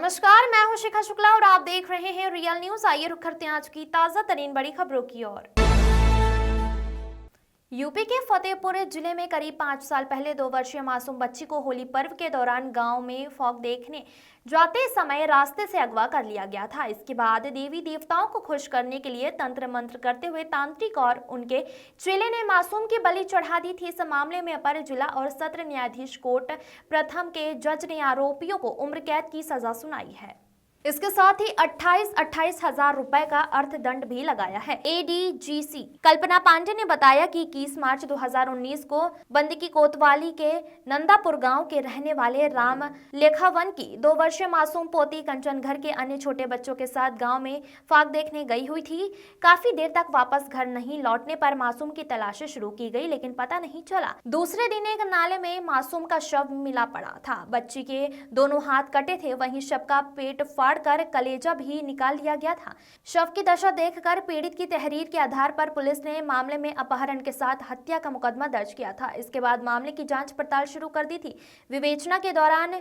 नमस्कार, मैं हूं शिखा शुक्ला और आप देख रहे हैं रियल न्यूज। आइए रुक करते हैं आज की ताजा तरीन बड़ी खबरों की ओर। यूपी के फतेहपुर जिले में करीब 5 साल पहले 2 वर्षीय मासूम बच्ची को होली पर्व के दौरान गांव में फॉग देखने जाते समय रास्ते से अगवा कर लिया गया था। इसके बाद देवी देवताओं को खुश करने के लिए तंत्र मंत्र करते हुए तांत्रिक और उनके चेले ने मासूम की बलि चढ़ा दी थी। इस मामले में अपर जिला और सत्र न्यायाधीश कोर्ट प्रथम के जज ने आरोपियों को उम्र कैद की सजा सुनाई है। इसके साथ ही 28 हजार रुपए का अर्थदंड भी लगाया है। एडीजीसी कल्पना पांडे ने बताया कि 21 मार्च 2019 को बंदकी कोतवाली के नंदापुर गांव के रहने वाले राम लेखावन की 2 वर्षीय मासूम पोती कंचन घर के अन्य छोटे बच्चों के साथ गांव में फाग देखने गई हुई थी। काफी देर तक वापस घर नहीं लौटने पर मासूम की तलाशी शुरू की गई, लेकिन पता नहीं चला। दूसरे दिन एक नाले में मासूम का शव मिला पड़ा था। बच्ची के दोनों हाथ कटे थे, वहीं शव का पेट कर कलेजा भी निकाल लिया गया था। शव की दशा देखकर पीड़ित की तहरीर के आधार पर पुलिस ने मामले में अपहरण के साथ हत्या का मुकदमा दर्ज किया था। इसके बाद मामले की जांच पड़ताल शुरू कर दी थी। विवेचना के दौरान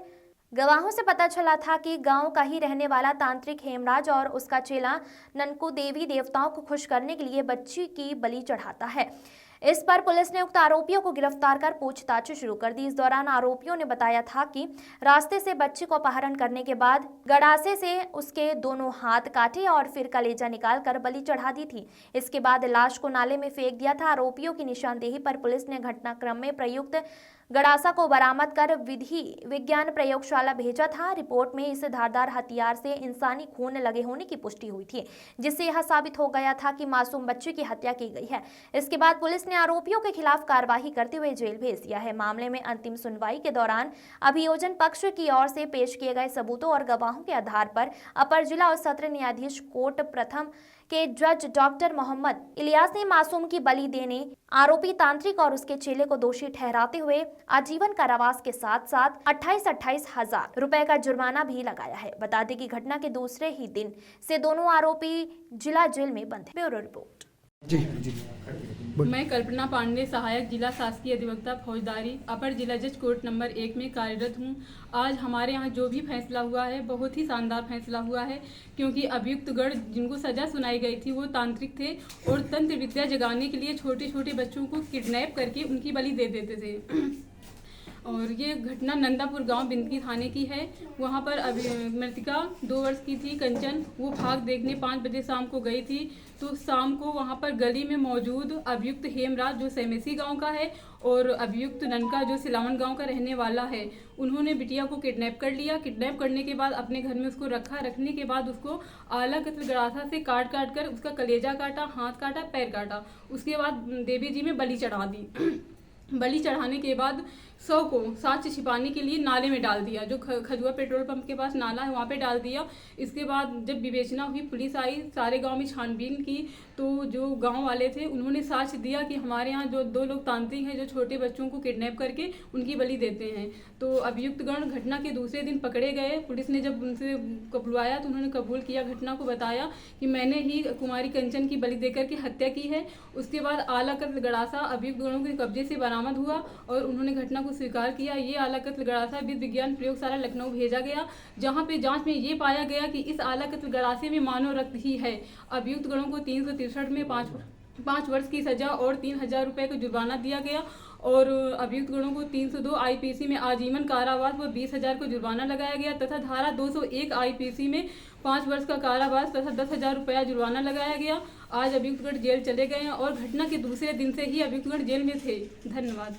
गवाहों से पता चला था कि गांव का ही रहने वाला तांत्रिक हेमराज और उसका चेला ननकू देवी देवताओं को खुश करने के लिए बच्ची की बलि चढ़ाता है। इस पर पुलिस ने उक्त आरोपियों को गिरफ्तार कर पूछताछ शुरू कर दी। इस दौरान आरोपियों ने बताया था कि रास्ते से बच्ची को अपहरण करने के बाद गड़ासे से उसके दोनों हाथ काटे और फिर कलेजा निकाल कर बलि चढ़ा दी थी। इसके बाद लाश को नाले में फेंक दिया था। आरोपियों की निशानदेही पर पुलिस ने घटनाक्रम में प्रयुक्त गड़ासा को बरामद कर विधि विज्ञान प्रयोगशाला भेजा था। रिपोर्ट में इस धारदार हथियार से इंसानी खून लगे होने की पुष्टि हुई थी, जिससे यह साबित हो गया था कि मासूम बच्चे की हत्या की गई है। इसके बाद पुलिस ने आरोपियों के खिलाफ कार्रवाई करते हुए जेल भेज दिया है। मामले में अंतिम सुनवाई के दौरान अभियोजन पक्ष की ओर से पेश किए गए सबूतों और गवाहों के आधार पर अपर जिला और सत्र न्यायाधीश कोर्ट प्रथम के जज डॉक्टर मोहम्मद इलियास ने मासूम की बलि देने आरोपी तांत्रिक और उसके चेले को दोषी ठहराते हुए आजीवन कारावास के साथ साथ 28 हजार रुपए का जुर्माना भी लगाया है। बता दें कि घटना के दूसरे ही दिन से दोनों आरोपी जिला जेल में बंद हैं। Bureau report. जी। मैं कल्पना पांडे, सहायक जिला शासकीय अधिवक्ता फौजदारी, अपर जिला जज कोर्ट नंबर 1 में कार्यरत हूँ। आज हमारे यहाँ जो भी फैसला हुआ है बहुत ही शानदार फैसला हुआ है, क्योंकि अभियुक्तगण जिनको सजा सुनाई गई थी वो तांत्रिक थे और तंत्र विद्या जगाने के लिए छोटे छोटे बच्चों को किडनैप करके उनकी बलि दे देते थे। और ये घटना नंदापुर गांव बिंदकी थाने की है। वहाँ पर मृतिका 2 वर्ष की थी कंचन, वो भाग देखने 5 बजे शाम को गई थी। तो शाम को वहाँ पर गली में मौजूद अभियुक्त हेमराज जो सेमेसी गांव का है और अभियुक्त ननका जो सिलावन गांव का रहने वाला है, उन्होंने बिटिया को किडनैप कर लिया। किडनैप करने के बाद अपने घर में उसको रखा। रखने के बाद उसको आला कत्ल गड़ासा से काट कर उसका कलेजा काटा, हाथ काटा, पैर काटा। उसके बाद देवी जी में बलि चढ़ा दी। बलि चढ़ाने के बाद शव को साक्ष्य छिपाने के लिए नाले में डाल दिया, जो खजुआ पेट्रोल पंप के पास नाला है वहाँ पे डाल दिया। इसके बाद जब विवेचना हुई, पुलिस आई, सारे गांव में छानबीन की, तो जो गांव वाले थे उन्होंने साक्ष्य दिया कि हमारे यहाँ जो 2 लोग तांत्रिक हैं जो छोटे बच्चों को किडनैप करके उनकी बलि देते हैं। तो अभियुक्तगण घटना के दूसरे दिन पकड़े गए। पुलिस ने जब उनसे कबुलवाया तो उन्होंने कबूल किया, घटना को बताया कि मैंने ही कुमारी कंचन की बलि देकर के हत्या की है। उसके बाद आला कत्ल गड़ासा अभियुक्तगणों के कब्जे से बरामद हुआ और उन्होंने घटना को स्वीकार किया। ये आला कत्ल गड़ासा विधि विज्ञान प्रयोगशाला लखनऊ भेजा गया, जहां पे जांच में ये पाया गया कि इस आला कत्ल गड़ासे में मानव रक्त ही है। अभियुक्त गणों को 363 में 5 वर्ष की सजा और 3000 रुपए का जुर्माना दिया गया और अभियुक्त गणों को 302 आईपीसी में आजीवन कारावास व 20,000 को जुर्माना लगाया गया तथा धारा 201 आईपीसी में 5 वर्ष का कारावास तथा 10,000 रुपया जुर्माना लगाया गया। आज अभियुक्तगण जेल चले गए हैं और घटना के दूसरे दिन से ही अभियुक्तगण जेल में थे। धन्यवाद।